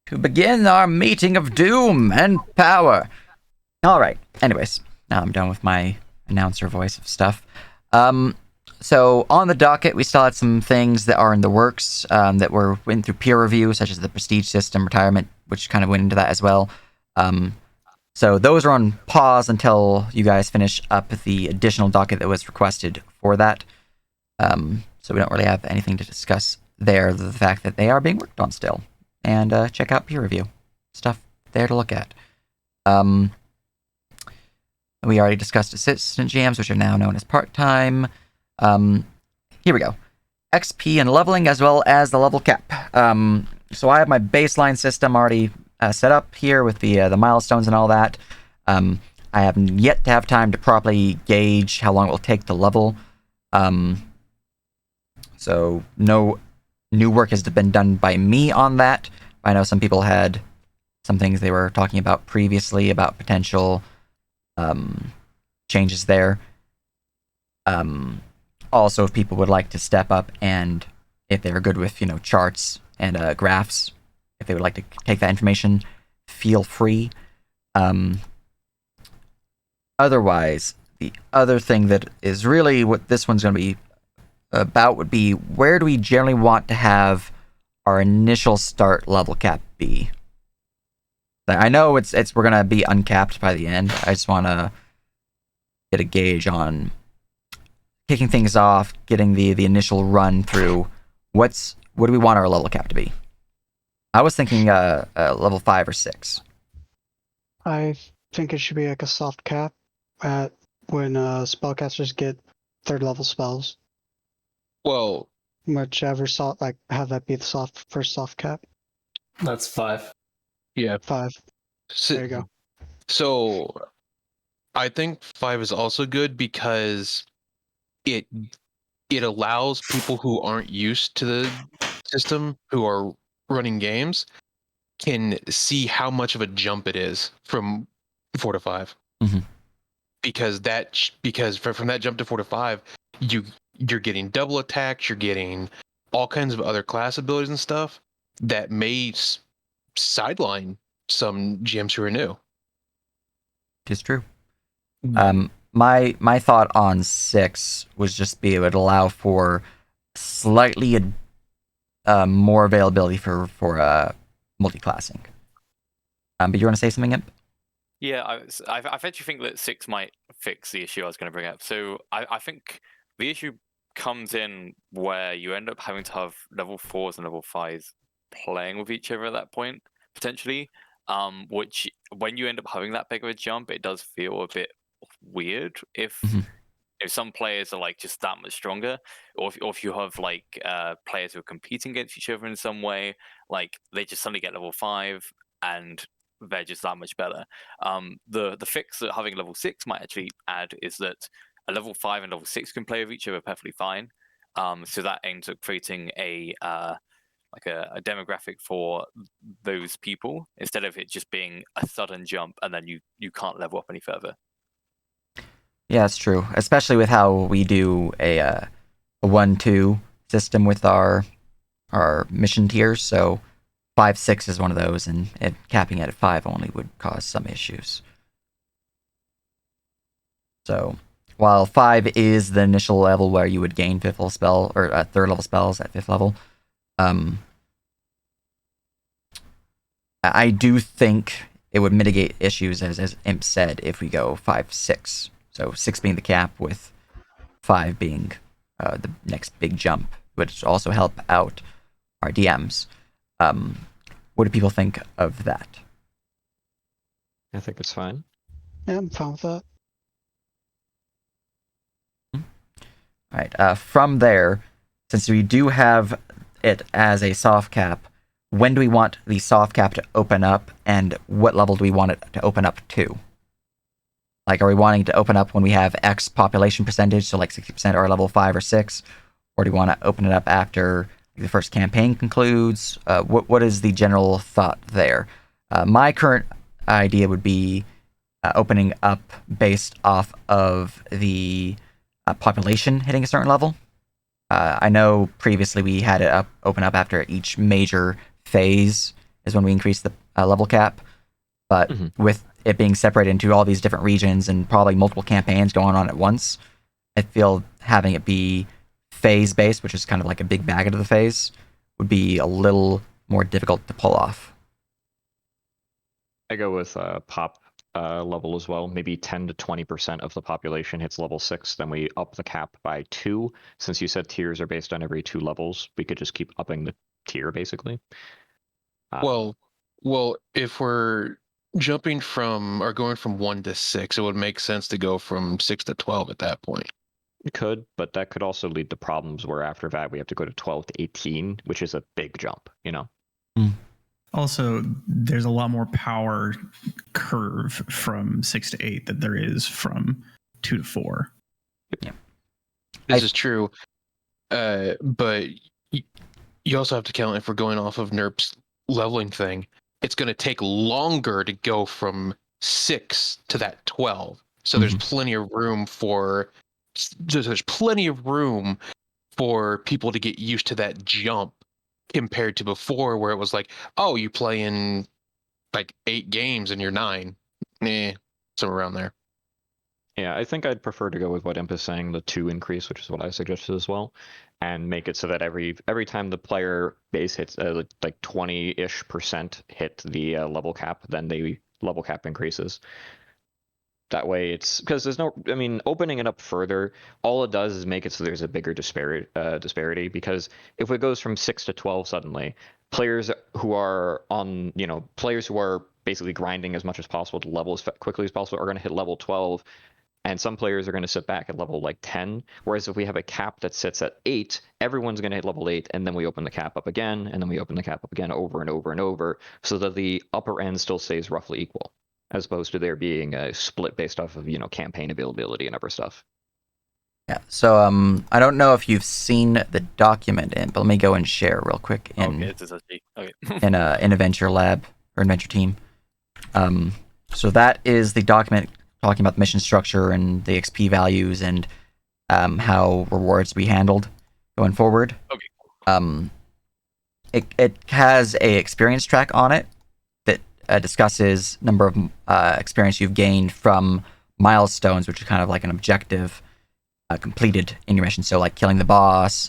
to begin our meeting of doom and power. All right. Anyways, now I'm done with my announcer voice of stuff. So on the docket, we still had some things that are in the works that went through peer review, such as the prestige system retirement, which kind of went into that as well. So those are on pause until you guys finish up the additional docket that was requested for that. So we don't really have anything to discuss there, the fact that they are being worked on still. And check out peer review. Stuff there to look at. We already discussed assistant GMs, which are now known as part-time. Here we go. XP and leveling, as well as the level cap. So I have my baseline system already set up here with the milestones and all that. I have yet to have time to properly gauge how long it will take to level. So no new work has been done by me on that. I know some people had some things they were talking about previously about potential changes there. Also, if people would like to step up and if they're good with, charts and graphs, if they would like to take that information, feel free. Otherwise, the other thing that is really what this one's going to be about would be, where do we generally want to have our initial start level cap be? I know we're going to be uncapped by the end. I just want to get a gauge on kicking things off, getting the initial run through. What do we want our level cap to be? I was thinking level 5 or 6. I think it should be like a soft cap at when spellcasters get third level spells. Well, Whichever have that be the first soft cap. That's 5. Yeah. 5. There you go. So I think 5 is also good because it allows people who aren't used to the system, who are running games, can see how much of a jump it is from 4 to 5. Mm-hmm. Because from that jump to 4 to 5, you're getting double attacks, you're getting all kinds of other class abilities and stuff that may sideline some GMs who are new. It's true. My thought on 6 was just it would allow for slightly more availability for multi-classing. But you want to say something, Imp? Yeah, I actually think that 6 might fix the issue I was going to bring up. So I think the issue comes in where you end up having to have level 4s and level 5s playing with each other at that point, potentially. Which, when you end up having that big of a jump, it does feel a bit weird if some players are just that much stronger, or if you have players who are competing against each other in some way, they just suddenly get level 5 and they're just that much better. The fix that having level 6 might actually add is that a level 5 and level 6 can play with each other perfectly fine. So that aims at creating a demographic for those people, instead of it just being a sudden jump and then you can't level up any further. Yeah, that's true. Especially with how we do a 1-2 system with our mission tiers. So 5-6 is one of those, and capping it at 5 only would cause some issues. So while 5 is the initial level where you would gain 5th level spell or third level spells at 5th level, I do think it would mitigate issues, as Imp said, if we go 5-6. So 6 being the cap, with 5 being the next big jump, which also help out our DMs. What do people think of that? I think it's fine. Yeah, I'm fine with that. All right. From there, since we do have it as a soft cap, when do we want the soft cap to open up, and what level do we want it to open up to? Are we wanting to open up when we have X population percentage, so 60% are level 5 or 6, or do we want to open it up after the first campaign concludes? What is the general thought there? My current idea would be opening up based off of the population hitting a certain level. I know previously we had it open up after each major phase is when we increase the level cap. But with it being separated into all these different regions and probably multiple campaigns going on at once, I feel having it be phase based, which is kind of like a big bag into the phase, would be a little more difficult to pull off. I go with pop level as well. Maybe 10 to 20% of the population hits level 6. Then we up the cap by 2. Since you said tiers are based on every 2 levels, we could just keep upping the tier basically. Well, if we're jumping from or going from 1 to 6, it would make sense to go from 6 to 12 at that point. It could, but that could also lead to problems where after that we have to go to 12 to 18, which is a big jump, you know? Also, there's a lot more power curve from 6 to 8 than there is from 2 to 4. This is true. But you also have to count, if we're going off of NERP's leveling thing, it's going to take longer to go from 6 to that 12. So there's plenty of room for people to get used to that jump compared to before, where it was like, oh, you play in like 8 games and you're 9. Somewhere around there. Yeah, I think I'd prefer to go with what Imp is saying, the 2 increase, which is what I suggested as well, and make it so that every time the player base hits like 20-ish% hit the level cap, then the level cap increases. That way it's because there's no, I mean, opening it up further, all it does is make it so there's a bigger disparity, because if it goes from 6 to 12 suddenly, players who are on, players who are basically grinding as much as possible to level as quickly as possible are going to hit level 12, and some players are going to sit back at level like 10. Whereas if we have a cap that sits at 8, everyone's going to hit level 8, and then we open the cap up again, and then we open the cap up again over and over and over, so that the upper end still stays roughly equal, as opposed to there being a split based off of, campaign availability and other stuff. Yeah. So I don't know if you've seen the document but let me go and share real quick in in Adventure Lab or Adventure Team. So that is the document talking about the mission structure and the XP values and how rewards be handled going forward. Okay. It has a experience track on it that discusses number of experience you've gained from milestones, which is kind of like an objective completed in your mission. So like killing the boss,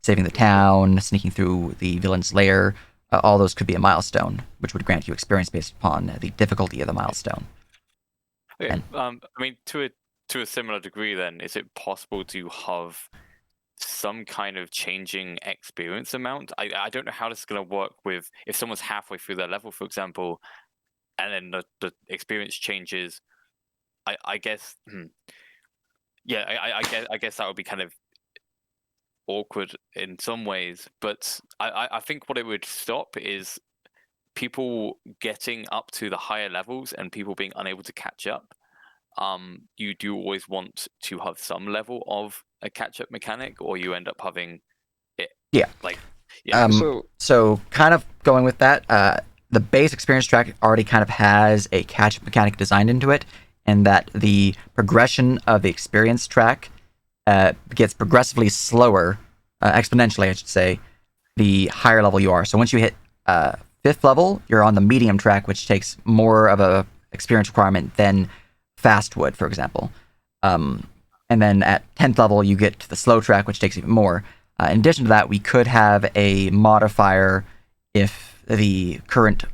saving the town, sneaking through the villain's lair. All those could be a milestone, which would grant you experience based upon the difficulty of the milestone. Okay. And- I mean, to a similar degree, then, is it possible to have some kind of changing experience amount? I don't know how this is going to work with if someone's halfway through their level, for example, and then the experience changes. I guess. Yeah, I guess that would be kind of awkward in some ways, but I think what it would stop is people getting up to the higher levels and people being unable to catch up. You do always want to have some level of a catch-up mechanic, or you end up having it. Yeah. So kind of going with that, the base experience track already kind of has a catch-up mechanic designed into it, and that the progression of the experience track gets progressively slower, exponentially, I should say, the higher level you are. So once you hit 5th level, you're on the medium track, which takes more of a experience requirement than fast would, for example. And then at 10th level, you get to the slow track, which takes even more. In addition to that, we could have a modifier if the current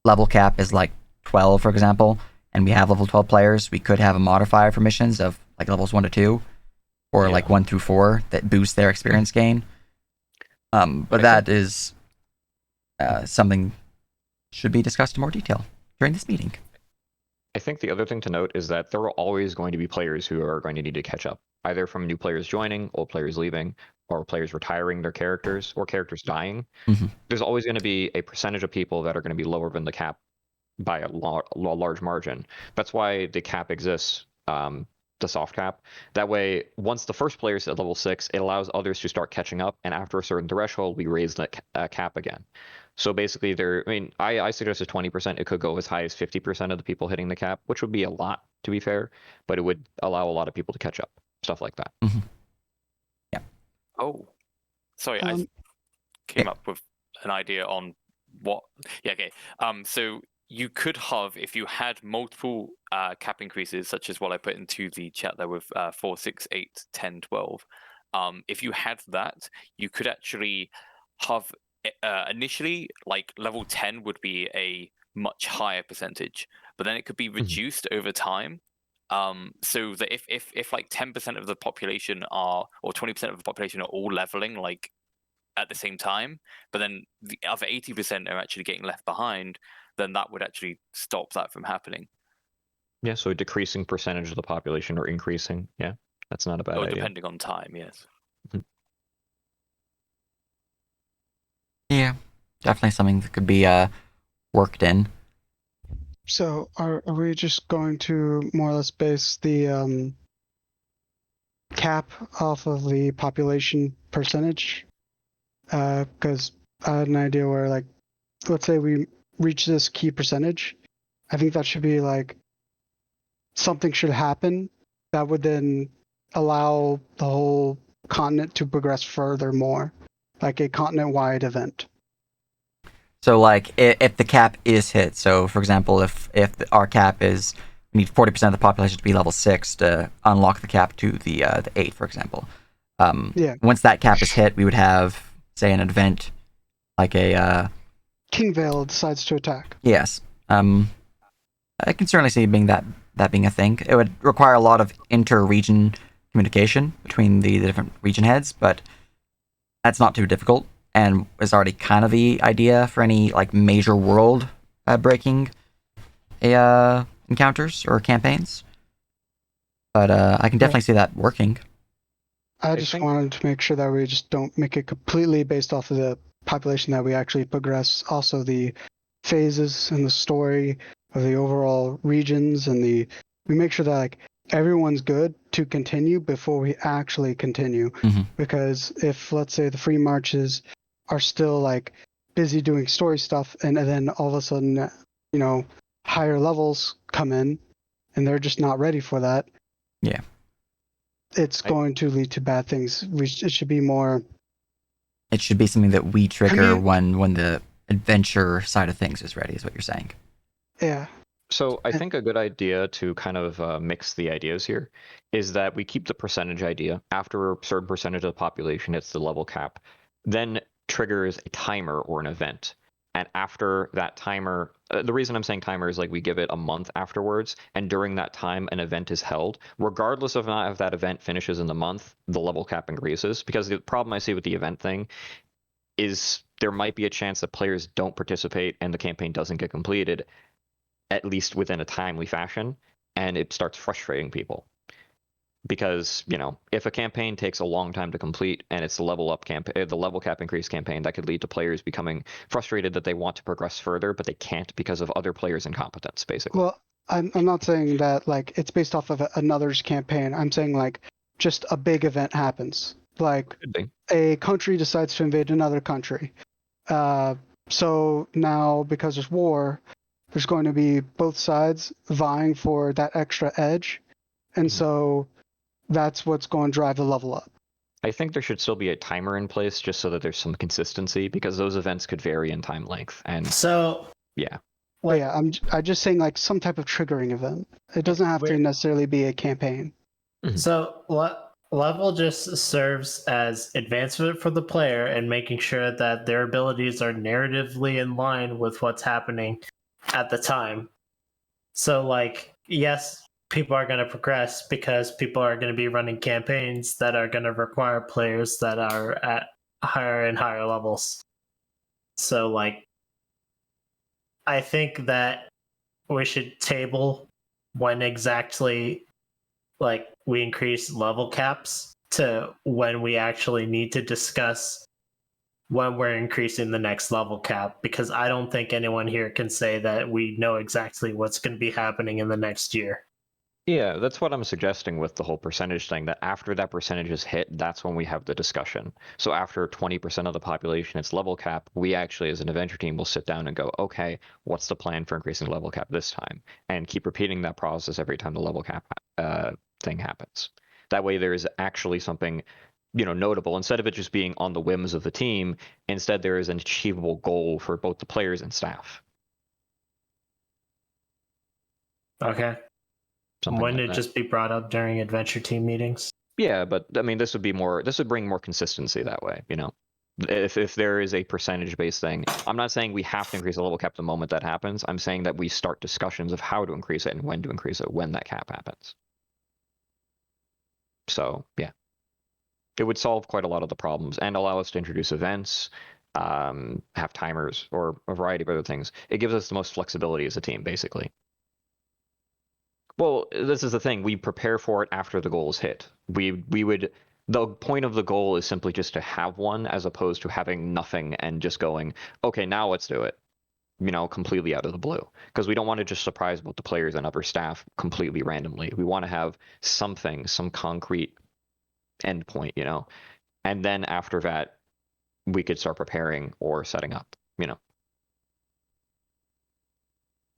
level cap is like 12, for example, and we have level 12 players. We could have a modifier for missions of like levels 1 to 2, or like 1 through 4 that boost their experience gain. But that is something should be discussed in more detail during this meeting. I think the other thing to note is that there are always going to be players who are going to need to catch up, either from new players joining, old players leaving, or players retiring their characters, or characters dying. Mm-hmm. There's always going to be a percentage of people that are going to be lower than the cap by a large margin. That's why the cap exists, the soft cap. That way, once the first player is at level 6, it allows others to start catching up, and after a certain threshold, we raise the cap again. So basically, I suggested 20%. It could go as high as 50% of the people hitting the cap, which would be a lot, to be fair, but it would allow a lot of people to catch up. Stuff like that. Mm-hmm. Yeah. Oh, sorry, I came up with an idea on what? Yeah, okay. So you could have, if you had multiple cap increases, such as what I put into the chat there with 4, 6, 8, 10, 12. If you had that, you could actually have initially, like level 10 would be a much higher percentage, but then it could be reduced over time. So that if like 10% of the population are, or 20% of the population are all leveling like at the same time, but then the other 80% are actually getting left behind, then that would actually stop that from happening. Yeah, so a decreasing percentage of the population or increasing. Yeah, that's not a bad Or idea. depending on time, yes. Yeah, definitely something that could be worked in. So are we just going to more or less base the cap off of the population percentage? Because I had an idea where, like, let's say we reach this key percentage, I think that should be like something should happen that would then allow the whole continent to progress further more, like a continent-wide event. So like if the cap is hit, so for example, if our cap is we need 40% of the population to be level 6 to unlock the cap to the 8, for example. Yeah. Once that cap is hit, we would have say an event like a King Vale decides to attack. yes. I can certainly see being that being a thing. It would require a lot of inter-region communication between the different region heads, but that's not too difficult, and is already kind of the idea for any like major world breaking encounters or campaigns. But I can definitely see that working. I just think- wanted to make sure that we just don't make it completely based off of the population, that we actually progress also the phases and the story of the overall regions, and we make sure that like everyone's good to continue before we actually continue. Mhm. Because if, let's say, the free marches are still like busy doing story stuff, and then all of a sudden, you know, higher levels come in and they're just not ready for that, Yeah. it's going to lead to bad things. It should be more. It should be something that we trigger mean- when the adventure side of things is ready, is what you're saying. Yeah. So I think a good idea to kind of mix the ideas here is that we keep the percentage idea. After a certain percentage of the population hits the level cap, then triggers a timer or an event. And after that timer, the reason I'm saying timer is like we give it a month afterwards, and during that time an event is held. Regardless of not if that event finishes in the month, the level cap increases. Because the problem I see with the event thing is there might be a chance that players don't participate and the campaign doesn't get completed, at least within a timely fashion, and it starts frustrating people. Because, you know, if a campaign takes a long time to complete and it's the level up campaign, the level cap increase campaign, that could lead to players becoming frustrated that they want to progress further, but they can't because of other players' incompetence, basically. Well, I'm not saying that like it's based off of another's campaign. I'm saying like just a big event happens. Like Could be. a country decides to invade another country. So now, because there's war, there's going to be both sides vying for that extra edge. And so that's what's going to drive the level up. I think there should still be a timer in place just so that there's some consistency, because those events could vary in time length. And So yeah, But yeah, I'm just saying like some type of triggering event. It doesn't have to necessarily be a campaign. So level just serves as advancement for the player and making sure that their abilities are narratively in line with what's happening at the time. So like, yes, people are going to progress because people are going to be running campaigns that are going to require players that are at higher and higher levels. So like, I think that we should table when exactly like we increase level caps to when we actually need to discuss when we're increasing the next level cap, because I don't think anyone here can say that we know exactly what's going to be happening in the next year. yeah, that's what I'm suggesting with the whole percentage thing, that after that percentage is hit, that's when we have the discussion. So after 20% of the population hits level cap, we actually as an adventure team will sit down and go, okay, what's the plan for increasing level cap this time? And keep repeating that process every time the level cap thing happens. That way there is actually something notable. Instead of it just being on the whims of the team, instead there is an achievable goal for both the players and staff. Okay. Something Wouldn't like it that. just be brought up during adventure team meetings? Yeah, but I mean, this would bring more consistency that way. If there is a percentage based thing, I'm not saying we have to increase the level cap the moment that happens. I'm saying that we start discussions of how to increase it and when to increase it when that cap happens. So yeah, it would solve quite a lot of the problems and allow us to introduce events, have timers, or a variety of other things. It gives us the most flexibility as a team, basically. Well, this is the thing. We prepare for it after the goal is hit. The point of the goal is simply just to have one, as opposed to having nothing and just going, okay, now let's do it, completely out of the blue. Because we don't want to just surprise both the players and upper staff completely randomly. We want to have something, some concrete endpoint, and then after that, we could start preparing or setting up,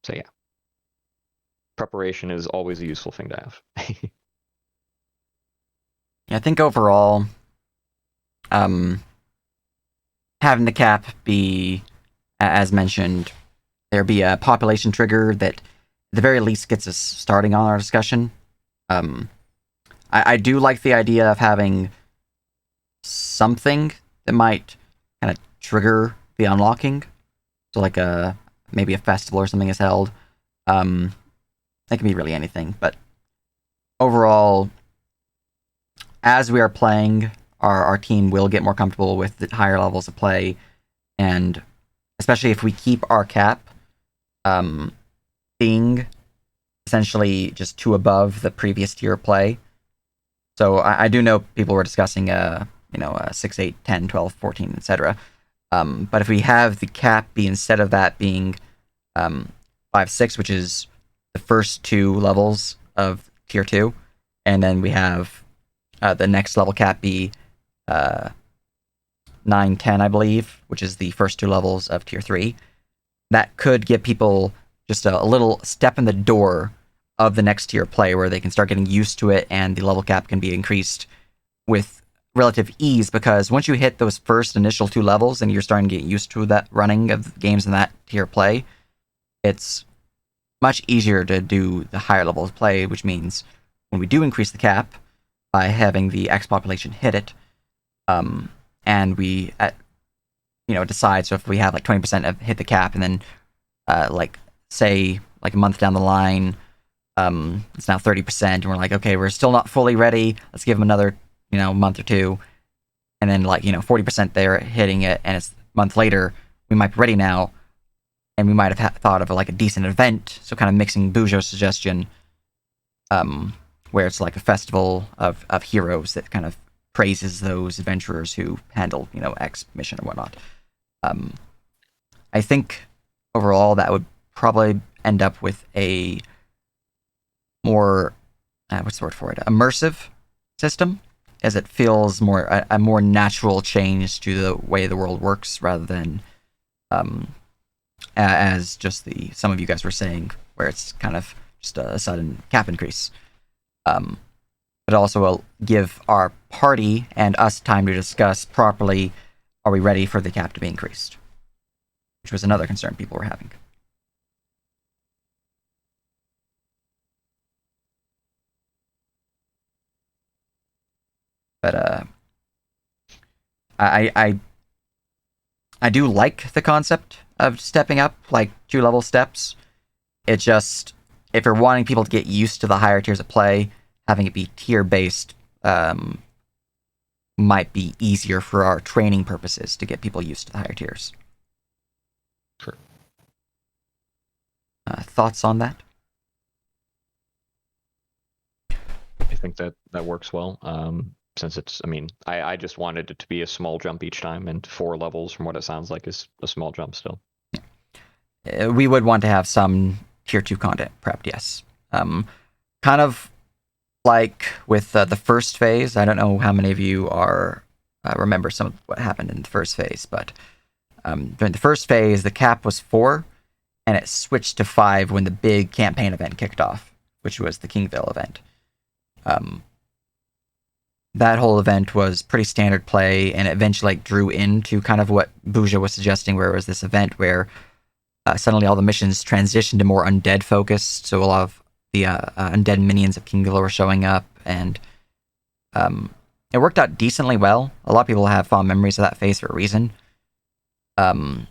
So yeah, preparation is always a useful thing to have. I think overall, having the cap be, as mentioned, there be a population trigger that, at the very least, gets us starting on our discussion. I do like the idea of having something that might kind of trigger the unlocking. So like maybe a festival or something is held. That can be really anything, but overall, as we are playing, our team will get more comfortable with the higher levels of play, and especially if we keep our cap being essentially just 2 above the previous tier play. So I do know people were discussing 6, 8, 10, 12, 14, etc. But if we have the cap be, instead of that being 5, 6, which is the first 2 levels of tier 2, and then we have the next level cap be 9, 10, I believe, which is the first 2 levels of tier 3, that could get people just a little step in the door of the next tier play where they can start getting used to it, and the level cap can be increased with relative ease, because once you hit those first initial 2 levels and you're starting to get used to that running of games in that tier play, it's much easier to do the higher levels of play, which means when we do increase the cap by having the X population hit it, and we decide, so if we have like 20% of hit the cap, and then say like a month down the line, it's now 30%, and we're like, okay, we're still not fully ready, let's give them another month or 2, and then 40% they're hitting it, and it's a month later, we might be ready now, and we might have thought of a decent event, so kind of mixing Bujo's suggestion, where it's like a festival of heroes that kind of praises those adventurers who handle X mission or whatnot. I think overall that would probably end up with a more what's the word for it, immersive system, as it feels more a more natural change to the way the world works, rather than as just some of you guys were saying, where it's kind of just a sudden cap increase. But also will give our party and us time to discuss properly, are we ready for the cap to be increased? Which was another concern people were having. But I do like the concept of stepping up, like 2 level steps. It just, if you're wanting people to get used to the higher tiers of play, having it be tier based might be easier for our training purposes to get people used to the higher tiers. Sure. Thoughts on that? I think that works well. Since it's, I just wanted it to be a small jump each time, and 4 levels, from what it sounds like, is a small jump still. We would want to have some tier 2 content prepped, yes. Kind of like with the first phase. I don't know how many of you remember some of what happened in the first phase, but during the first phase, the cap was 4, and it switched to 5 when the big campaign event kicked off, which was the Kingville event. that whole event was pretty standard play, and it eventually like drew into kind of what Buja was suggesting, where it was this event where suddenly all the missions transitioned to more undead focused. So a lot of the undead minions of King Villa were showing up, and it worked out decently well. A lot of people have fond memories of that phase for a reason. And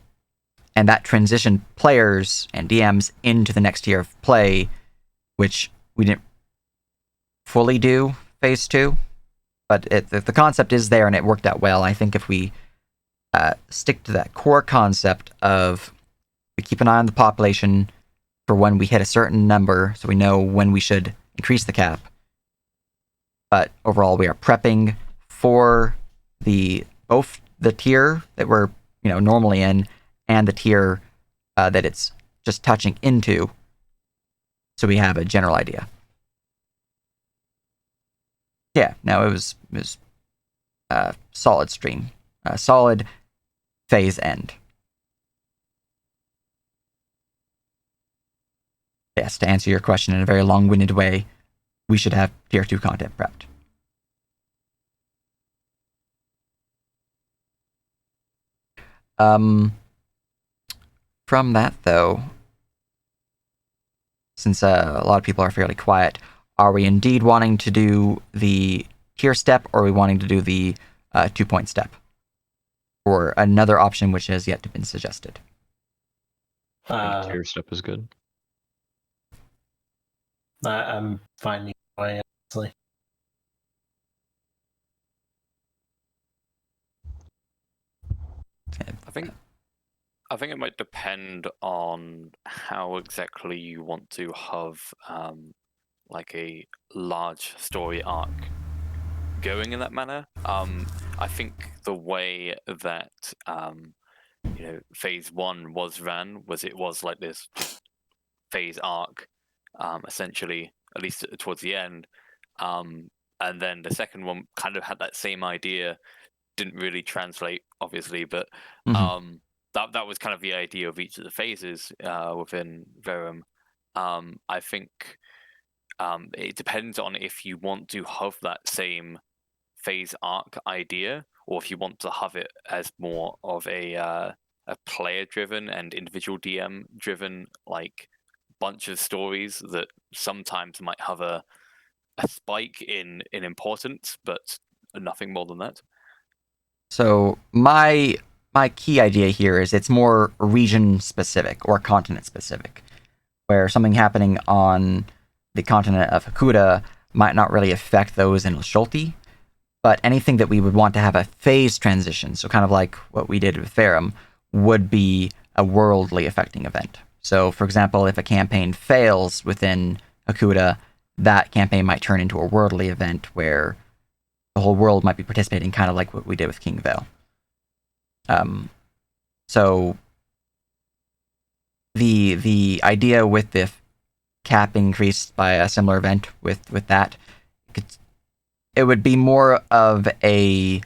that transitioned players and DMs into the next tier of play, which we didn't fully do phase 2. But the concept is there, and it worked out well. I think if we stick to that core concept of we keep an eye on the population for when we hit a certain number, so we know when we should increase the cap. But overall, we are prepping for both the tier that we're normally in and the tier that it's just touching into, so we have a general idea. Yeah, no, it was solid stream, solid phase end. Yes, to answer your question in a very long-winded way, we should have tier 2 content prepped. From that though, since a lot of people are fairly quiet, are we indeed wanting to do the tier step, or are we wanting to do the 2-point step? Or another option which has yet to been suggested? I think tier step is good. I'm fine either way, honestly. I think it might depend on how exactly you want to have like a large story arc going in that manner. I think the way that phase 1 was ran it was like this phase arc, essentially, at least towards the end. And then the second one kind of had that same idea, didn't really translate, obviously, but that was kind of the idea of each of the phases within Verum. I think it depends on if you want to have that same phase arc idea, or if you want to have it as more of a player-driven and individual DM-driven, like, bunch of stories that sometimes might have a spike in importance, but nothing more than that. So my key idea here is it's more region specific or continent specific, where something happening on the continent of Hakuda might not really affect those in Sholti, but anything that we would want to have a phase transition, so kind of like what we did with Verum, would be a worldly affecting event. So, for example, if a campaign fails within Hakuda, that campaign might turn into a worldly event where the whole world might be participating, kind of like what we did with King Vale. So the idea with the cap increased by a similar event with that, it would be more of a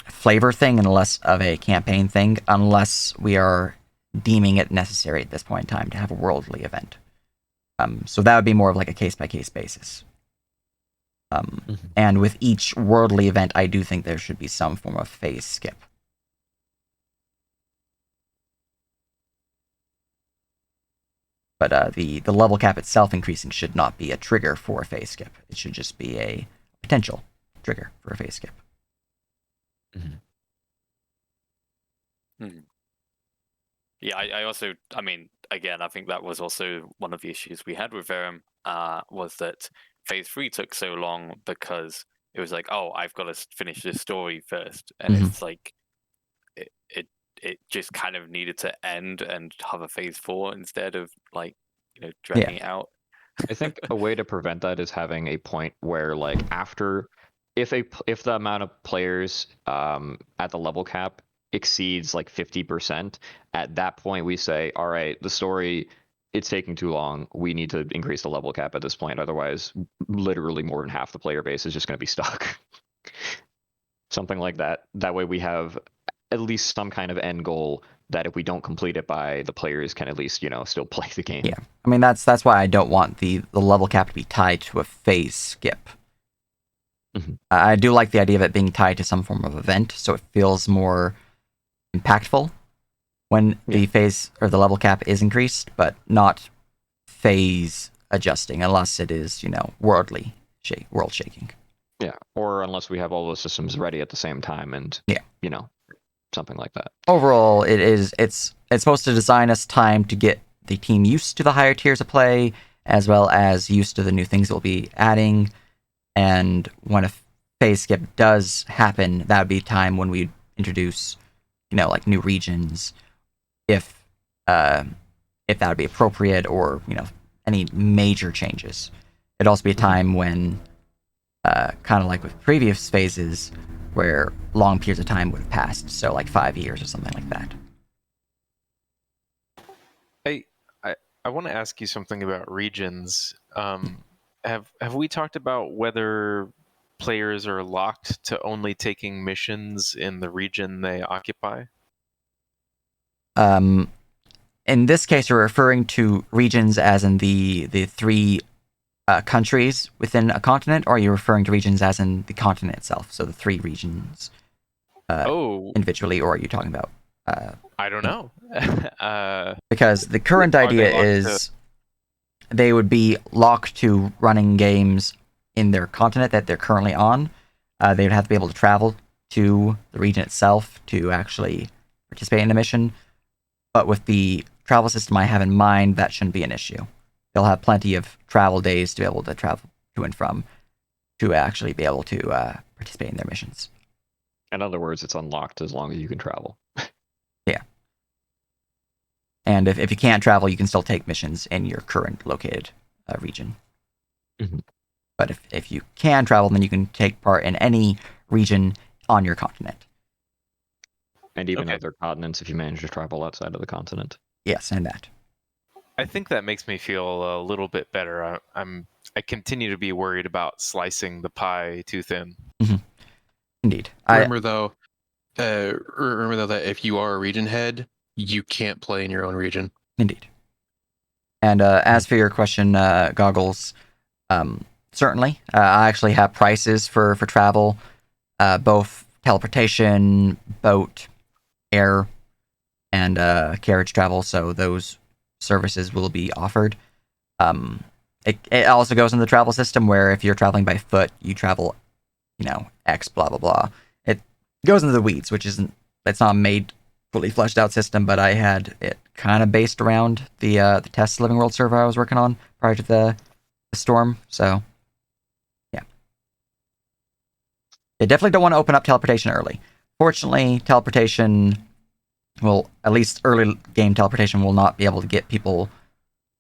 flavor thing and less of a campaign thing, unless we are deeming it necessary at this point in time to have a worldly event. So that would be more of like a case-by-case basis. And with each worldly event, I do think there should be some form of phase skip. But the level cap itself increasing should not be a trigger for a phase skip. It should just be a potential trigger for a phase skip. Yeah, I also, I mean, again, I think that was also one of the issues we had with Verum, was that phase 3 took so long because it was like, oh, I've got to finish this story first, and it's like it just kind of needed to end and have a phase 4 instead of like dragging it out. I think a way to prevent that is having a point where, like, after if the amount of players at the level cap exceeds like 50%, at that point we say, all right, the story, it's taking too long, we need to increase the level cap at this point, otherwise literally more than half the player base is just going to be stuck. Something like that. That way we have at least some kind of end goal that if we don't complete it by, the players can at least still play the game. Yeah, I mean that's why I don't want the level cap to be tied to a phase skip. I do like the idea of it being tied to some form of event, so it feels more impactful when the phase or the level cap is increased, but not phase adjusting unless it is, world shaking. Yeah, or unless we have all those systems ready at the same time, and something like that. Overall, it's supposed to design us time to get the team used to the higher tiers of play, as well as used to the new things we'll be adding. And when a phase skip does happen, that would be time when we introduce, like new regions, if that would be appropriate, or any major changes. It'd also be a time when, kind of like with previous phases, where long periods of time would have passed, so like 5 years or something like that. I want to ask you something about regions. Have we talked about whether players are locked to only taking missions in the region they occupy? In this case, we're referring to regions as in the three countries within a continent, or are you referring to regions as in the continent itself? So the 3 regions individually, or are you talking about? I don't know. Because the current idea is they would be locked to running games in their continent that they're currently on. They would have to be able to travel to the region itself to actually participate in a mission. But with the travel system I have in mind, that shouldn't be an issue. They'll have plenty of travel days to be able to travel to and from to actually be able to participate in their missions. In other words, it's unlocked as long as you can travel. Yeah. And if you can't travel, you can still take missions in your current located region. Mm-hmm. But if you can travel, then you can take part in any region on your continent. And even other continents if you manage to travel outside of the continent. Yes, and that. I think that makes me feel a little bit better. I continue to be worried about slicing the pie too thin. Mm-hmm. Indeed. Remember though that if you are a region head, you can't play in your own region. Indeed. And as for your question, Goggles, certainly. I actually have prices for travel, both teleportation, boat, air, and carriage travel, so those services will be offered. It also goes in the travel system where if you're traveling by foot, you travel, X blah blah blah. It goes into the weeds, which it's not made fully fleshed out system, but I had it kind of based around the test Living World server I was working on prior to the storm. So yeah, they definitely don't want to open up teleportation early. Fortunately, teleportation will, at least early game teleportation, will not be able to get people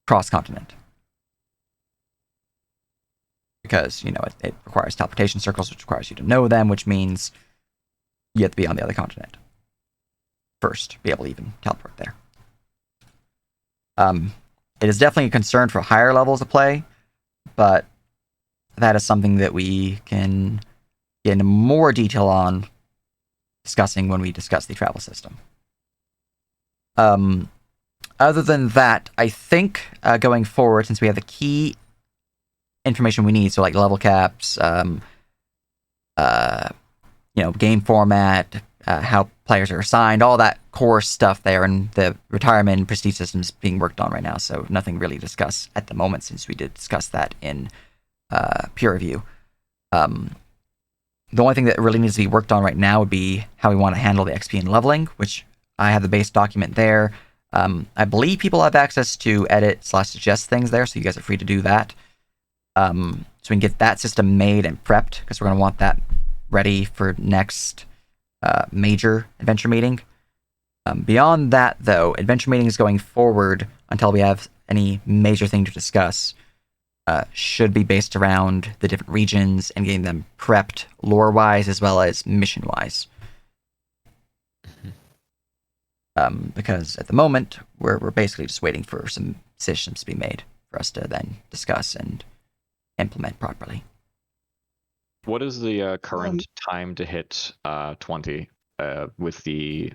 cross continent. Because, it requires teleportation circles, which requires you to know them, which means you have to be on the other continent first to be able to even teleport there. It is definitely a concern for higher levels of play, but that is something that we can get into more detail on discussing when we discuss the travel system. Other than that, I think going forward, since we have the key information we need, so like level caps, game format, how players are assigned, all that core stuff there, and the retirement and prestige systems being worked on right now. So nothing really to discuss at the moment, since we did discuss that in peer review. The only thing that really needs to be worked on right now would be how we want to handle the XP and leveling, which I have the base document there. I believe people have access to edit/suggest things there, so you guys are free to do that. So we can get that system made and prepped, because we're going to want that ready for next major adventure meeting. Beyond that, though, adventure meetings going forward, until we have any major thing to discuss, should be based around the different regions and getting them prepped lore-wise as well as mission-wise. Because at the moment, we're basically just waiting for some decisions to be made for us to then discuss and implement properly. What is the current time to hit 20 with the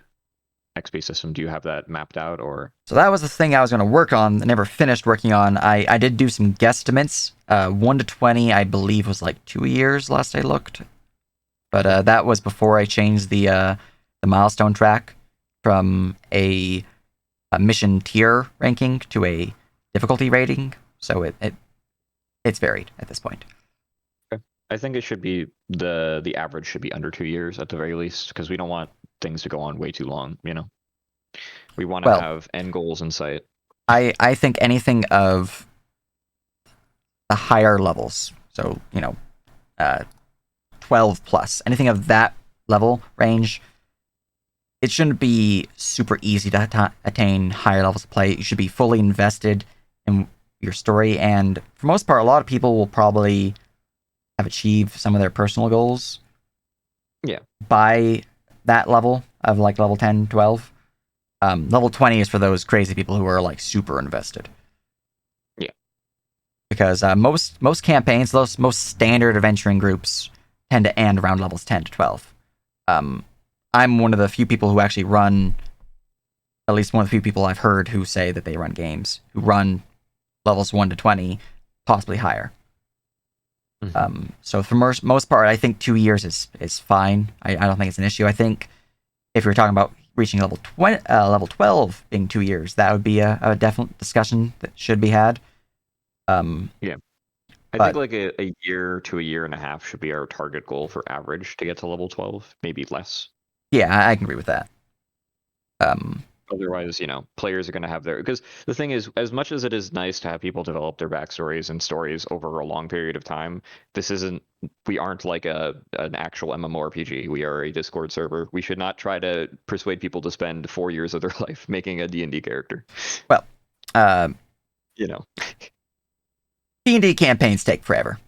XP system? Do you have that mapped out, or? So that was the thing I was going to work on. I never finished working on. I did do some guesstimates. 1 to 20, I believe, was like 2 years last I looked. But that was before I changed the milestone track from a mission tier ranking to a difficulty rating. So it's varied at this point. I think it should be the average should be under 2 years at the very least, because we don't want things to go on way too long. We want to have end goals in sight. I think anything of the higher levels, so 12 plus, anything of that level range, it shouldn't be super easy to attain higher levels of play. You should be fully invested in your story, and for most part, a lot of people will probably have achieved some of their personal goals by that level of like level 10, 12. Level 20 is for those crazy people who are like super invested. Yeah. Because most campaigns, those most standard adventuring groups tend to end around levels 10 to 12. I'm one of the few people who actually run, at least one of the few people I've heard who say that they run games, who run levels 1 to 20, possibly higher. So for most part, I think 2 years is fine. I don't think it's an issue. I think if you're talking about reaching level 12 being 2 years, that would be a definite discussion that should be had. I think like a year to a year and a half should be our target goal for average to get to level 12, maybe less. Yeah, I can agree with that. Otherwise, players are going to have because the thing is, as much as it is nice to have people develop their backstories and stories over a long period of time, we aren't like an actual MMORPG. We are a Discord server. We should not try to persuade people to spend 4 years of their life making a D&D character. Well, D&D campaigns take forever.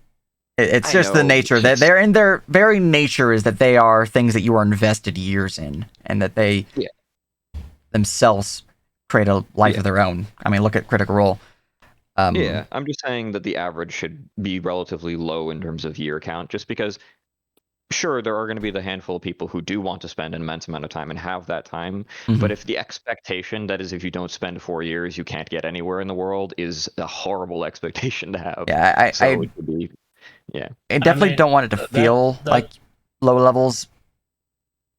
It's just the nature that they're in their very nature is that they are things that you are invested years in, and that they themselves create a life of their own. I mean, look at Critical Role. I'm just saying that the average should be relatively low in terms of year count, just because, sure, there are going to be the handful of people who do want to spend an immense amount of time and have that time, but if the expectation, that is, if you don't spend 4 years, you can't get anywhere in the world, is a horrible expectation to have. I definitely don't want it to feel like low levels.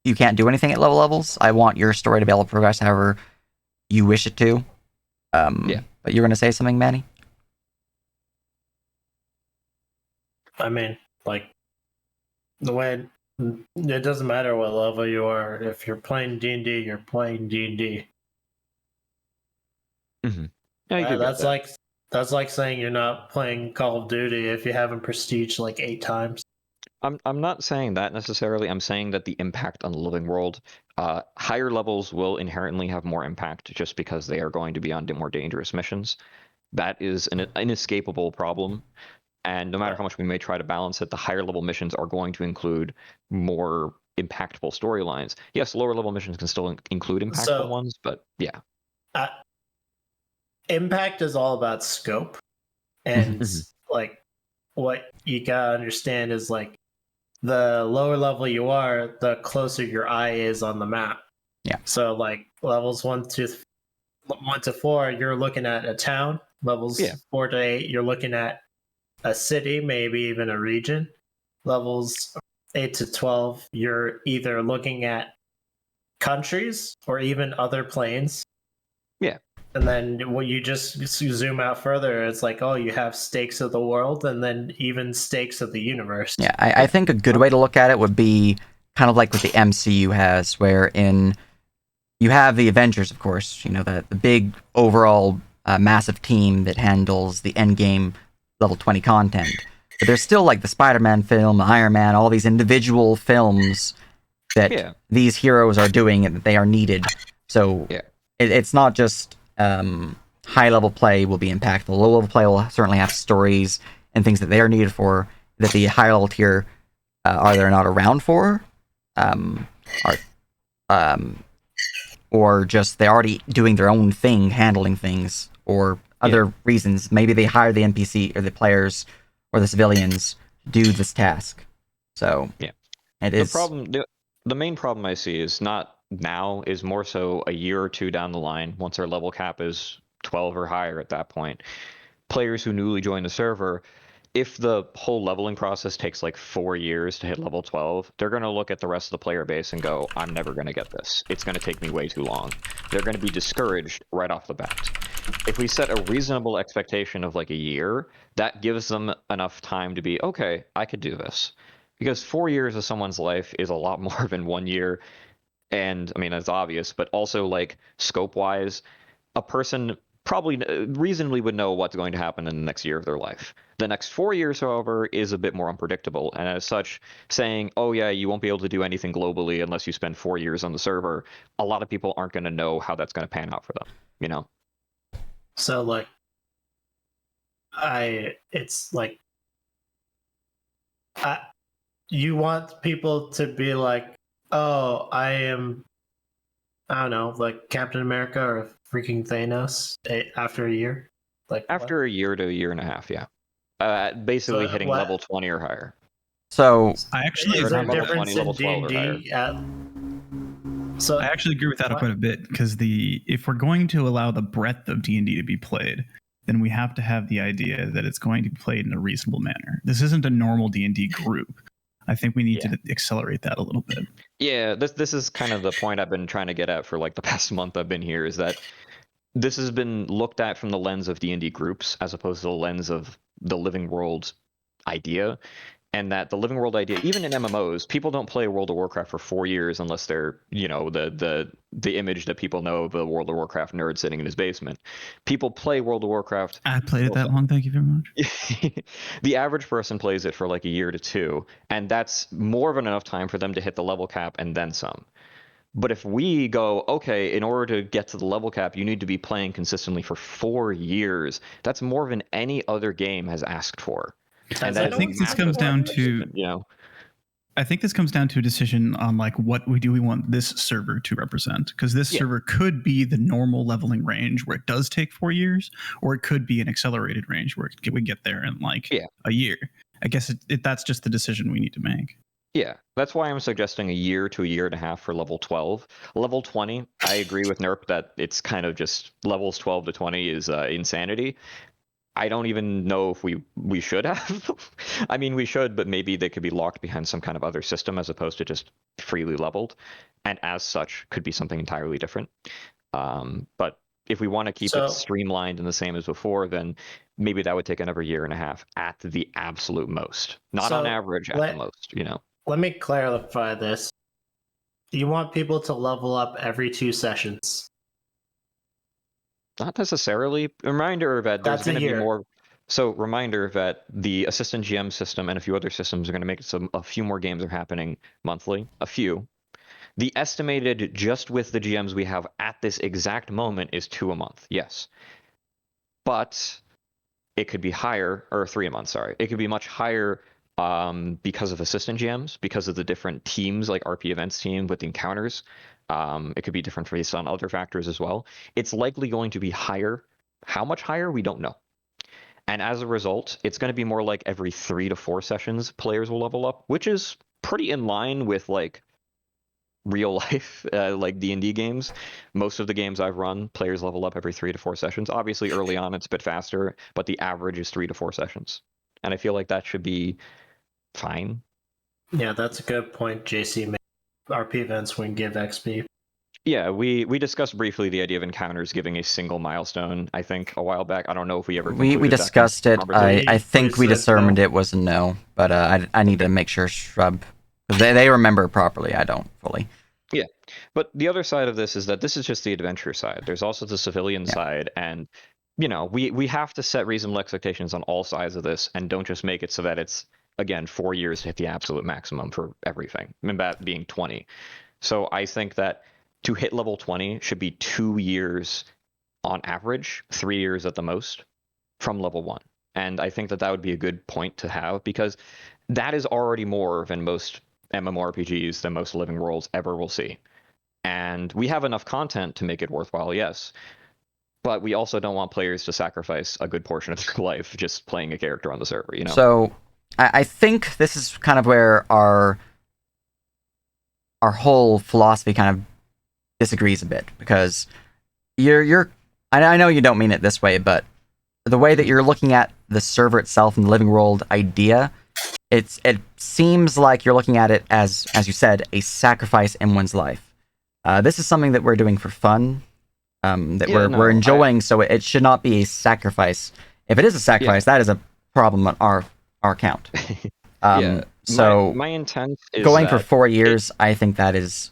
You can't do anything at low levels. I want your story to be able to progress however you wish it to. But you're going to say something, Manny? I mean, like, the way it doesn't matter what level you are. If you're playing D&D, you're playing D&D. That's like saying you're not playing Call of Duty if you haven't prestiged like 8 times. I'm not saying that necessarily. I'm saying that the impact on the living world, higher levels will inherently have more impact just because they are going to be on more dangerous missions. That is an inescapable problem. And no matter how much we may try to balance it, the higher level missions are going to include more impactful storylines. Yes, lower level missions can still include impactful ones, but yeah. Impact is all about scope. And like what you gotta understand is like the lower level you are, the closer your eye is on the map. Yeah. So like levels 1 to 4, you're looking at a town. Levels 4 to 8, you're looking at a city, maybe even a region. Levels 8 to 12, you're either looking at countries or even other planes. Yeah. And then when you just zoom out further, it's like, oh, you have stakes of the world and then even stakes of the universe. Yeah, I think a good way to look at it would be kind of like what the MCU has, wherein you have the Avengers, of course, the big overall massive team that handles the endgame level 20 content. But there's still like the Spider-Man film, Iron Man, all these individual films that these heroes are doing and that they are needed. So it's not just high level play will be impactful. Low level play will certainly have stories and things that they are needed for that the higher level tier are they're not around for, or just they're already doing their own thing, handling things, or other reasons. Maybe they hire the NPC or the players or the civilians to do this task. So it is the main problem I see is not now is more so a year or two down the line, once our level cap is 12 or higher at that point. Players who newly join the server, if the whole leveling process takes like 4 years to hit level 12, they're going to look at the rest of the player base and go, I'm never going to get this. It's going to take me way too long. They're going to be discouraged right off the bat. If we set a reasonable expectation of like a year, that gives them enough time to be, okay, I could do this. Because 4 years of someone's life is a lot more than 1 year. And I mean, that's obvious, but also like scope wise, a person probably reasonably would know what's going to happen in the next year of their life. The next 4 years, however, is a bit more unpredictable. And as such, saying, oh, yeah, you won't be able to do anything globally unless you spend 4 years on the server, a lot of people aren't going to know how that's going to pan out for them, you know? So, like, it's like, you want people to be like, oh, I don't know, like Captain America or freaking Thanos after a year? Like, After a year to a year and a half, yeah. Basically So hitting what- level 20 or higher. So I actually is there a level difference 20, in level 12 or D&D higher. So I actually agree with that What? quite a bit, because if we're going to allow the breadth of D&D to be played, then we have to have the idea that it's going to be played in a reasonable manner. This isn't a normal D&D group. I think we need to accelerate that a little bit. Yeah, this is kind of the point I've been trying to get at for like the past month I've been here, is that this has been looked at from the lens of D&D groups as opposed to the lens of the living world idea. And that the living world idea, even in MMOs, people don't play World of Warcraft for 4 years unless they're, you know, the image that people know of the World of Warcraft nerd sitting in his basement. People play World of Warcraft. I played it that long, thank you very much. The average person plays it for like a year to two, and that's more than enough time for them to hit the level cap and then some. But if we go, okay, in order to get to the level cap, you need to be playing consistently for 4 years, that's more than any other game has asked for. And I think this comes down to, you know, I think this comes down to a decision on like what we want this server to represent, because this server could be the normal leveling range where it does take 4 years, or it could be an accelerated range where we get there in like a year. I guess that's just the decision we need to make. Yeah, that's why I'm suggesting a year to a year and a half for level 12. Level 20, I agree with Nerp that it's kind of just levels 12 to 20 is insanity. I don't even know if we should have. I mean, we should, but maybe they could be locked behind some kind of other system as opposed to just freely leveled, and as such could be something entirely different. But if we want to keep it streamlined and the same as before, then maybe that would take another year and a half at the absolute most. Not on average, at the most, you know. Let me clarify this. You want people to level up every 2 sessions. Not necessarily. Reminder that there's going to be more. So reminder that the assistant GM system and a few other systems are going to make a few more games are happening monthly. A few. The estimated just with the GMs we have at this exact moment is 2 a month. Yes. But it could be higher, or 3 a month, sorry. It could be much higher because of assistant GMs, because of the different teams, like RP events team with encounters. It could be different based on other factors as well. It's likely going to be higher. How much higher, we don't know. And as a result, it's going to be more like every 3 to 4 sessions players will level up, which is pretty in line with like real life, like D&D games. Most of the games I've run, players level up every 3 to 4 sessions. Obviously, early on it's a bit faster, but the average is 3 to 4 sessions. And I feel like that should be fine. Yeah, that's a good point, JC. RP events when give XP. Yeah, we discussed briefly the idea of encounters giving a single milestone, I think, a while back. I don't know if we ever we discussed it. I think we determined it was a no, but I need to make sure Shrub, they remember properly. I don't fully. Yeah, but the other side of this is that this is just the adventure side. There's also the civilian side, and you know, we have to set reasonable expectations on all sides of this, and don't just make it so that it's, again, 4 years to hit the absolute maximum for everything, and that being 20. So I think that to hit level 20 should be 2 years on average, 3 years at the most, from level 1. And I think that that would be a good point to have, because that is already more than most MMORPGs, than most living worlds ever will see. And we have enough content to make it worthwhile, yes. But we also don't want players to sacrifice a good portion of their life just playing a character on the server, you know? So I think this is kind of where our whole philosophy kind of disagrees a bit because you're I know you don't mean it this way, but the way that you're looking at the server itself and the living world idea, it seems like you're looking at it as you said, a sacrifice in one's life. This is something that we're doing for fun, that we're enjoying, so it should not be a sacrifice. If it is a sacrifice, that is a problem on our count. So my intent is going for 4 years, I think that is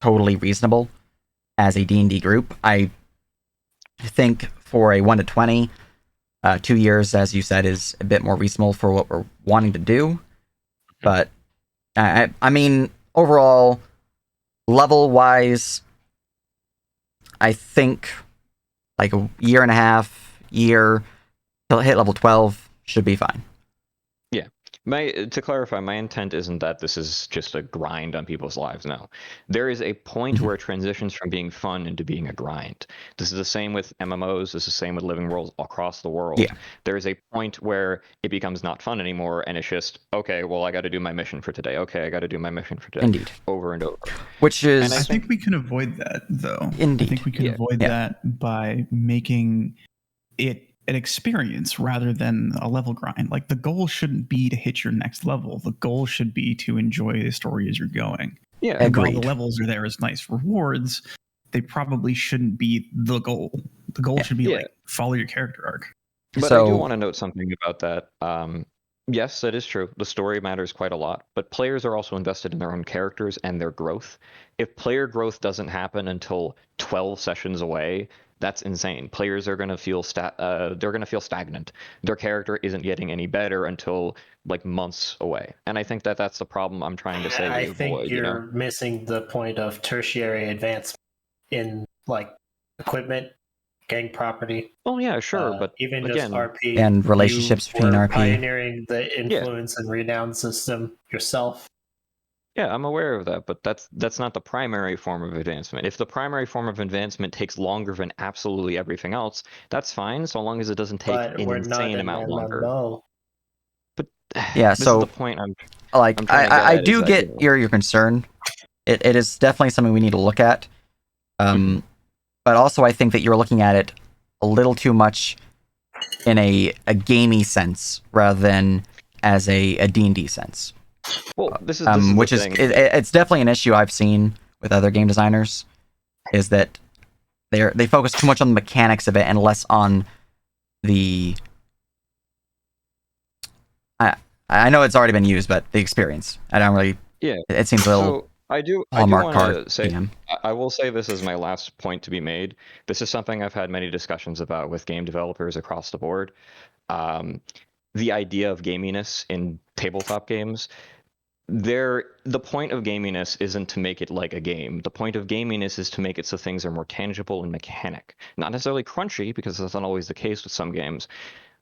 totally reasonable as a D&D group. I think for a 1 to 20, 2 years, as you said, is a bit more reasonable for what we're wanting to do. But I mean, overall, level-wise, I think like a year and a half, year till hit level 12 should be fine. To clarify, my intent isn't that this is just a grind on people's lives. No, there is a point where it transitions from being fun into being a grind. This is the same with MMOs. This is the same with living worlds across the world. Yeah. There is a point where it becomes not fun anymore, and it's just, okay, well, I got to do my mission for today. Okay, I got to do my mission for today. Indeed. Over and over. Which is... And I think we can avoid that, though. Indeed. I think we can avoid that by making it an experience rather than a level grind. Like, the goal shouldn't be to hit your next level. The goal should be to enjoy the story as you're going. Yeah, and agreed. while the levels are there as nice rewards, they probably shouldn't be the goal. The goal should be like follow your character arc. But I do want to note something about that. Yes, that is true. The story matters quite a lot, but players are also invested in their own characters and their growth. If player growth doesn't happen until 12 sessions away, that's insane. Players are going to feel they're going to feel stagnant. Their character isn't getting any better until like months away. And I think that that's the problem I'm trying to say. I think you're missing the point of tertiary advancement in like equipment, gang property. Oh yeah, sure, but even again, just RP and relationships between RP. Pioneering the influence and renown system yourself. Yeah, I'm aware of that, but that's not the primary form of advancement. If the primary form of advancement takes longer than absolutely everything else, that's fine, so long as it doesn't take an insane amount longer. But yeah, this so is the point I do get your concern. It is definitely something we need to look at. But also I think that you're looking at it a little too much in a gamey sense rather than as a D&D sense. Well, this is which is it's definitely an issue I've seen with other game designers, is that they focus too much on the mechanics of it and less on the I know it's already been used, but the experience. I don't really. Yeah. It seems a little. So I do Hallmark want to say. I will say this as my last point to be made. This is something I've had many discussions about with game developers across the board. The idea of gaminess in tabletop games. The point of gaminess isn't to make it like a game. The point of gaminess is to make it so things are more tangible and mechanic. Not necessarily crunchy, because that's not always the case with some games,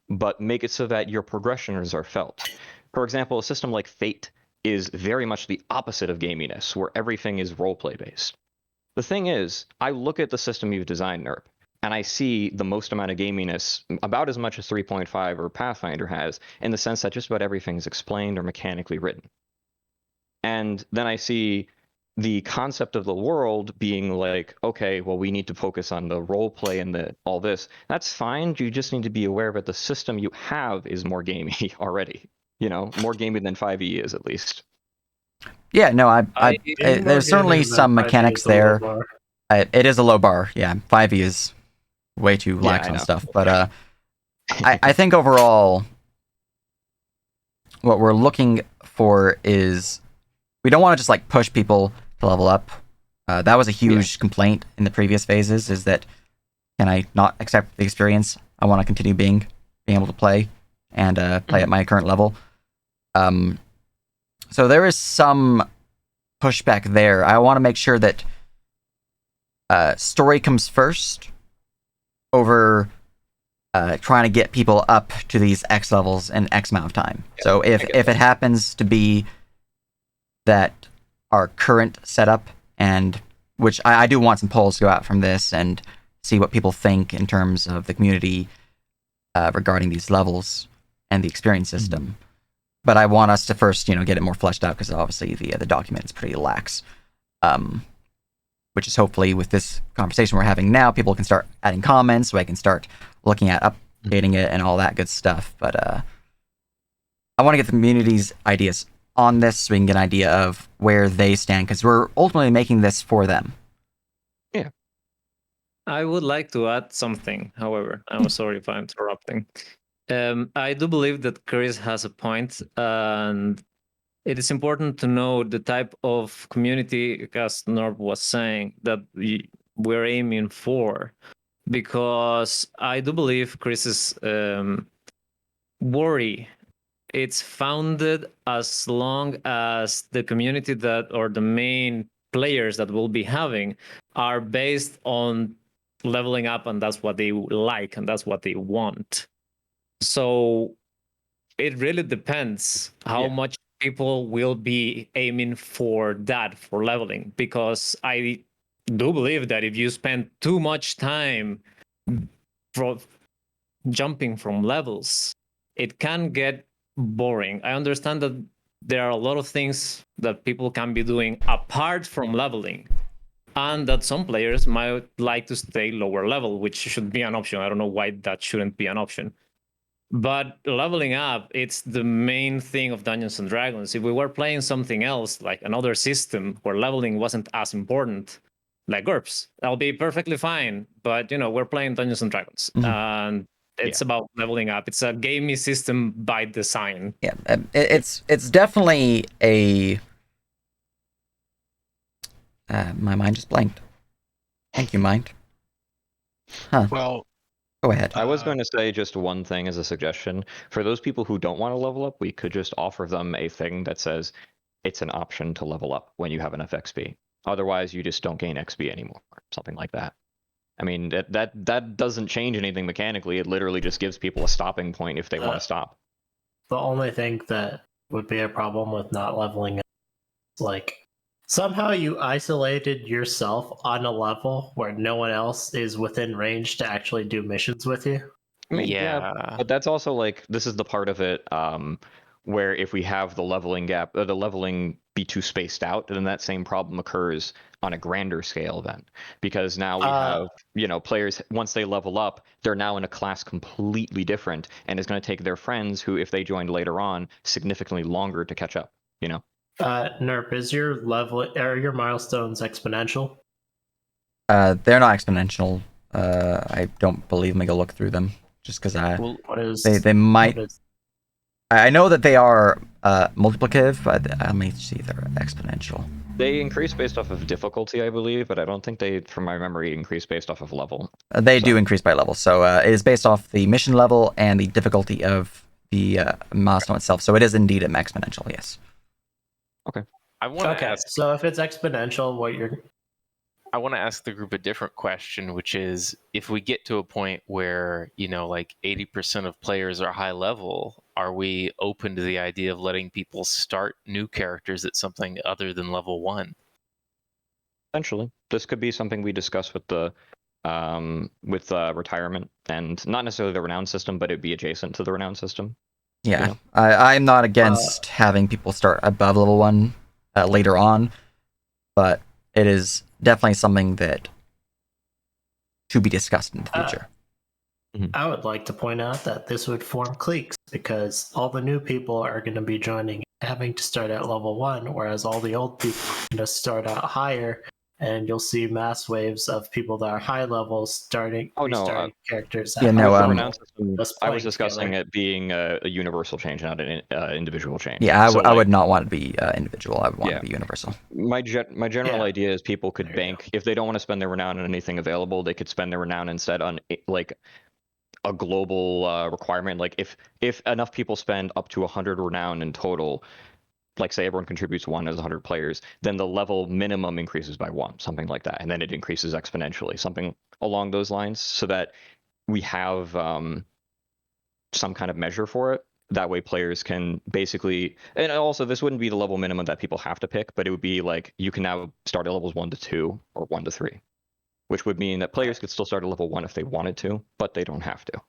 but make it so that your progressions are felt. For example, a system like Fate is very much the opposite of gaminess, where everything is roleplay based. The thing is, I look at the system you've designed, NERP, and I see the most amount of gaminess, about as much as 3.5 or Pathfinder has, in the sense that just about everything is explained or mechanically written. And then I see the concept of the world being like, okay, well, we need to focus on the role play and all this. That's fine. You just need to be aware that the system you have is more gamey already. More gamey than 5e is, at least. Yeah, no, there's certainly some mechanics there. It is a low bar. Yeah, 5e is way too lax on stuff. But I think overall, what we're looking for is, we don't want to just like push people to level up. That was a huge complaint in the previous phases, is that, can I not accept the experience? I want to continue being able to play and play at my current level. So there is some pushback there. I want to make sure that story comes first over trying to get people up to these X levels in X amount of time. So if it happens to be that our current setup, and which I do want some polls to go out from this and see what people think in terms of the community regarding these levels and the experience system. But I want us to first, get it more fleshed out, because obviously the document is pretty lax. which is hopefully with this conversation we're having now, people can start adding comments, so I can start looking at updating it and all that good stuff. But I want to get the community's ideas on this so we can get an idea of where they stand, because we're ultimately making this for them. Yeah. I would like to add something, however. I'm sorry if I'm interrupting. I do believe that Chris has a point, and it is important to know the type of community, as Norb was saying, that we're aiming for, because I do believe Chris's worry, it's founded as long as the community that, or the main players that we'll be having, are based on leveling up, and that's what they like and that's what they want. So it really depends how much people will be aiming for that, for leveling, because I do believe that if you spend too much time jumping from levels, it can get boring. I understand that there are a lot of things that people can be doing apart from leveling, and that some players might like to stay lower level, which should be an option. I don't know why that shouldn't be an option. But leveling up, it's the main thing of Dungeons and Dragons. If we were playing something else, like another system where leveling wasn't as important, like GURPS, I'll be perfectly fine. But we're playing Dungeons and Dragons, and it's about leveling up. It's a gamey system by design. Yeah, it's definitely a. My mind just blanked. Thank you, mind. Huh. Well, go ahead. I was going to say just one thing as a suggestion. For those people who don't want to level up, we could just offer them a thing that says it's an option to level up when you have enough XP. Otherwise, you just don't gain XP anymore. Something like that. I mean, that doesn't change anything mechanically. It literally just gives people a stopping point if they want to stop. The only thing that would be a problem with not leveling up is, like, somehow you isolated yourself on a level where no one else is within range to actually do missions with you. I mean, but that's also like, this is the part of it where if we have the leveling gap, the leveling be too spaced out, then that same problem occurs on a grander scale then. Because now we have, players, once they level up, they're now in a class completely different, and it's going to take their friends who, if they joined later on, significantly longer to catch up, Nerp, is your are your milestones exponential? They're not exponential. I don't believe. Let me go look through them, just because they might. I know that they are multiplicative, but let me see. They're exponential. They increase based off of difficulty, I believe, but I don't think they, from my memory, increase based off of level. They do increase by level, so it is based off the mission level and the difficulty of the milestone itself. So it is indeed an exponential, yes. Okay. I want to ask. So if it's exponential, I want to ask the group a different question, which is, if we get to a point where, like 80% of players are high level, are we open to the idea of letting people start new characters at something other than level 1? Essentially, this could be something we discuss with the retirement, and not necessarily the renown system, but it'd be adjacent to the renown system. Yeah, I'm not against having people start above level 1 later on, but it is definitely something that to be discussed in the future. I would like to point out that this would form cliques, because all the new people are going to be joining, having to start at level 1, whereas all the old people are going to start out higher, and you'll see mass waves of people that are high levels restarting characters. I was discussing it being a universal change, not an individual change. Yeah, I would not want to be individual. I would want to be universal. My general idea is people could bank, if they don't want to spend their renown on anything available, they could spend their renown instead on like a global requirement. Like if enough people spend up to 100 renown in total, like say everyone contributes 1 as 100 players, then the level minimum increases by 1, something like that, and then it increases exponentially, something along those lines, so that we have some kind of measure for it. That way players can basically, and also this wouldn't be the level minimum that people have to pick, but it would be like you can now start at levels 1 to 2 or 1 to 3, which would mean that players could still start at level 1 if they wanted to, but they don't have to.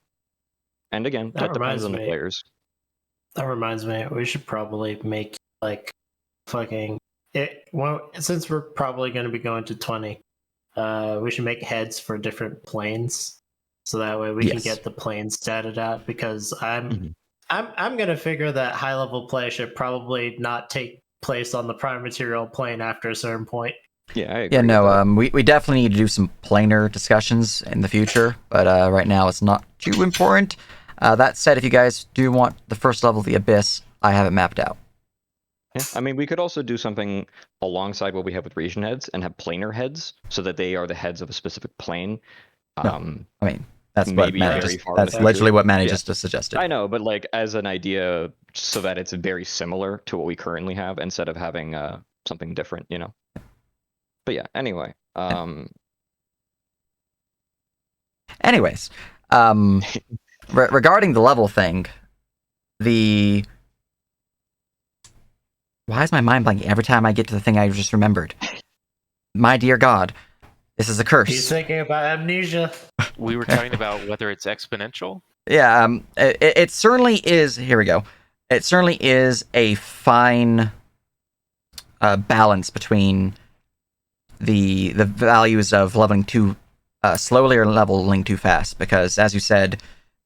And again, that depends on the players. That reminds me, we should probably make like fucking it. Well, since we're probably going to be going to 20, we should make heads for different planes, so that way we can Yes. get the planes statted out. Because Mhm. I'm gonna figure that high level play should probably not take place on the prime material plane after a certain point. Yeah, I agree. Yeah, no, with that. we definitely need to do some planar discussions in the future, but right now it's not too important. That said, if you guys do want the first level of the Abyss, I have it mapped out. Yeah, I mean, we could also do something alongside what we have with region heads and have planar heads, so that they are the heads of a specific plane. I mean, that's what maybe Manny very just, far in that's the literally future. what Manny Yeah. just suggested. I know, but like as an idea, so that it's very similar to what we currently have, instead of having something different, you know. But yeah, anyway. Anyways, regarding the level thing, why is my mind blanking every time I get to the thing I just remembered? My dear God, this is a curse. He's thinking about amnesia. We were talking about whether it's exponential. Yeah, it certainly is. Here we go. It certainly is a fine balance between the values of leveling too slowly or leveling too fast. Because as you said,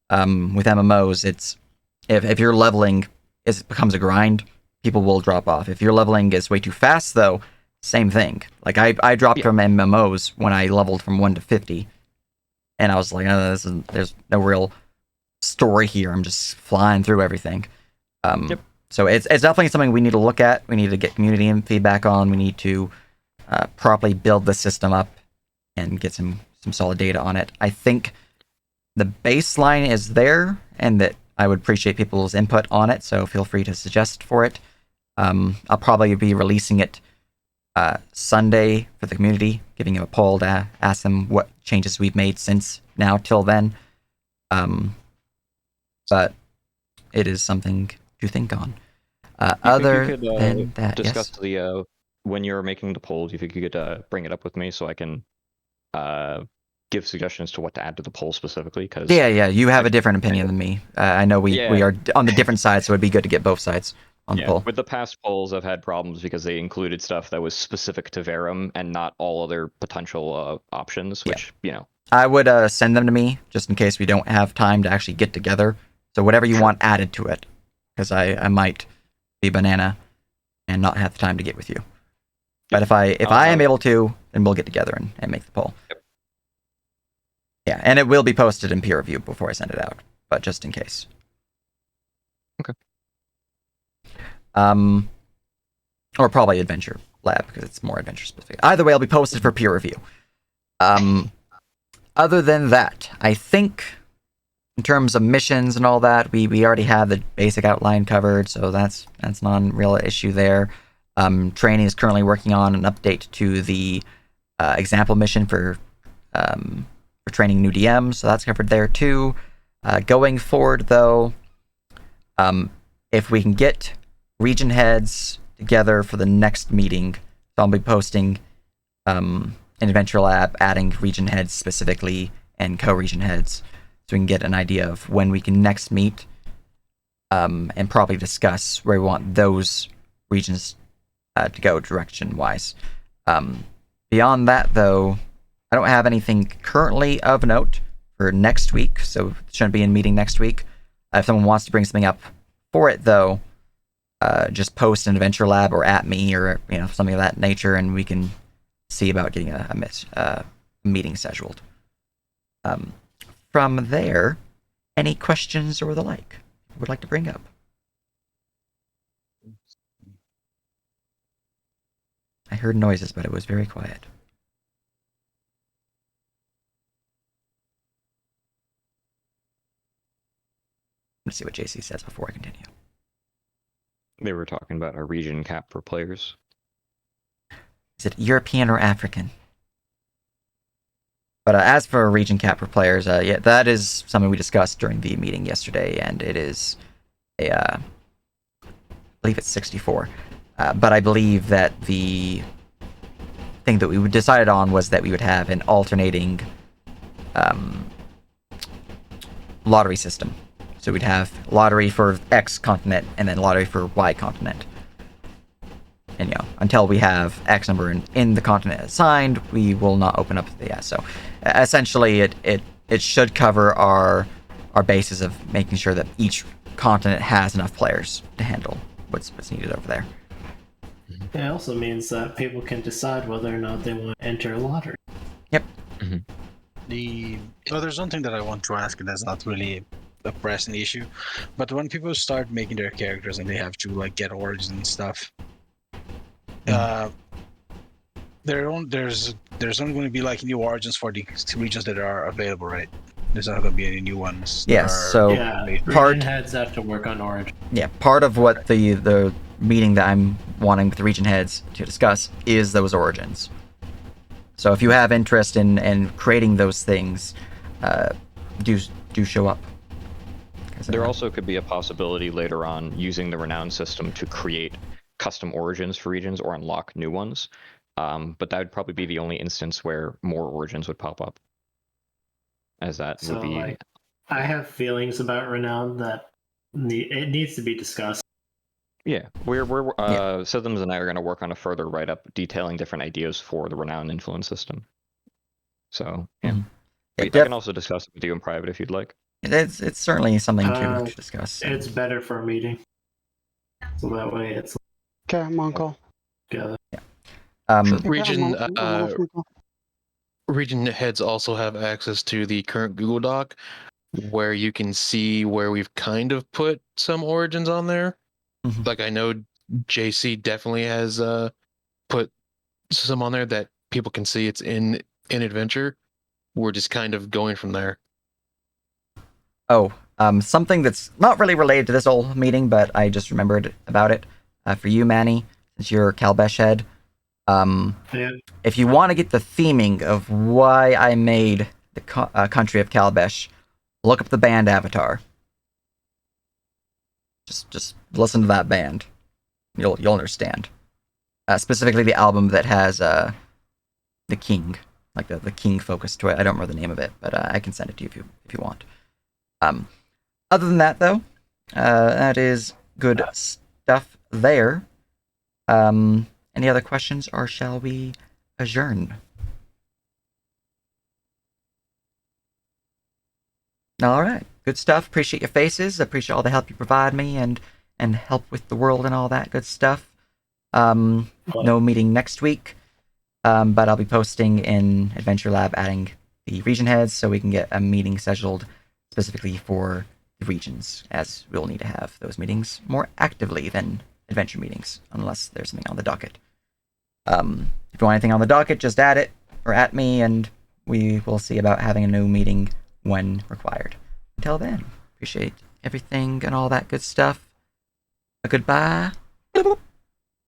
with MMOs, it's if you're leveling, it becomes a grind. People will drop off. If your leveling is way too fast, though, same thing. Like I dropped from MMOs when I leveled from 1 to 50, and I was like, there's no real story here. I'm just flying through everything. So it's definitely something we need to look at. We need to get community feedback on. We need to properly build the system up and get some solid data on it. I think the baseline is there, and that I would appreciate people's input on it. So feel free to suggest for it. I'll probably be releasing it Sunday for the community, giving them a poll to ask them what changes we've made since now till then. But it is something to think on. Other than that, discuss yes. the when you're making the polls, you think you could bring it up with me so I can give suggestions to what to add to the poll specifically? Because Yeah, you have a different opinion than me. I know we are on the different sides, so it'd be good to get both sides on the poll. With the past polls, I've had problems because they included stuff that was specific to Verum and not all other potential options, which, you know. I would send them to me just in case we don't have time to actually get together. So whatever you want added to it, because I might be banana and not have the time to get with you. But if I am able to, then we'll get together and make the poll. Yep. Yeah, and it will be posted in peer review before I send it out, but just in case. Okay. Or probably Adventure Lab, because it's more adventure specific. Either way, it'll be posted for peer review. Other than that, I think in terms of missions and all that, we already have the basic outline covered, so that's not a real issue there. Training is currently working on an update to the example mission for training new DMs, so that's covered there too. Going forward, though, if we can get region heads together for the next meeting, so I'll be posting an Adventure Lab adding region heads specifically and co-region heads, so we can get an idea of when we can next meet and probably discuss where we want those regions to go direction-wise. Beyond that, though, I don't have anything currently of note for next week, so it shouldn't be in meeting next week. If someone wants to bring something up for it, though, just post an Adventure Lab or at me or something of that nature, and we can see about getting a meeting scheduled. From there, any questions or the like you would like to bring up? I heard noises, but it was very quiet. Let's see what JC says before I continue. They were talking about a region cap for players. Is it European or African? But as for a region cap for players, yeah, that is something we discussed during the meeting yesterday, and it is I believe it's 64. But I believe that the thing that we decided on was that we would have an alternating lottery system. So we'd have lottery for X continent and then lottery for Y continent. and until we have X number in the continent assigned, we will not open up the S. So essentially, it should cover our basis of making sure that each continent has enough players to handle what's needed over there. It also means that people can decide whether or not they want to enter a lottery. Yep. There's one thing that I want to ask, and that's not really a pressing issue, but when people start making their characters and they have to like get origins and stuff, there's only going to be like new origins for the regions that are available, right? There's not going to be any new ones. Yes. So region heads have to work on origin. Yeah, part of what the meeting that I'm wanting with the region heads to discuss is those origins. So if you have interest in creating those things, do show up. There also could be a possibility later on using the renown system to create custom origins for regions or unlock new ones. But that would probably be the only instance where more origins would pop up. As that would be. Like, I have feelings about renown that it needs to be discussed. Yeah, we're Systems and I are going to work on a further write-up detailing different ideas for the renown influence system. So yeah, I can also discuss it with you in private if you'd like. It's certainly something to discuss. It's better for a meeting, so that way it's okay. I'm on call. Together. Yeah. Region heads also have access to the current Google Doc, where you can see where we've kind of put some origins on there. Mm-hmm. Like I know JC definitely has put some on there that people can see. It's in Adventure. We're just kind of going from there. Oh, something that's not really related to this whole meeting, but I just remembered about it. For you, Manny, since you're Kalbesh head, if you want to get the theming of why I made the country of Kalbesh, look up the band Avatar. Just listen to that band. You'll understand. Specifically, the album that has the King, like the King focus to it. I don't remember the name of it, but I can send it to you if you want. Other than that, though, that is good stuff there. Any other questions, or shall we adjourn? All right, good stuff. Appreciate your faces. Appreciate all the help you provide me and help with the world and all that good stuff. No meeting next week, but I'll be posting in Adventure Lab, adding the region heads so we can get a meeting scheduled specifically for the regions, as we'll need to have those meetings more actively than adventure meetings, unless there's something on the docket. If you want anything on the docket, just add it or at me, and we will see about having a new meeting when required. Until then, appreciate everything and all that good stuff. A goodbye.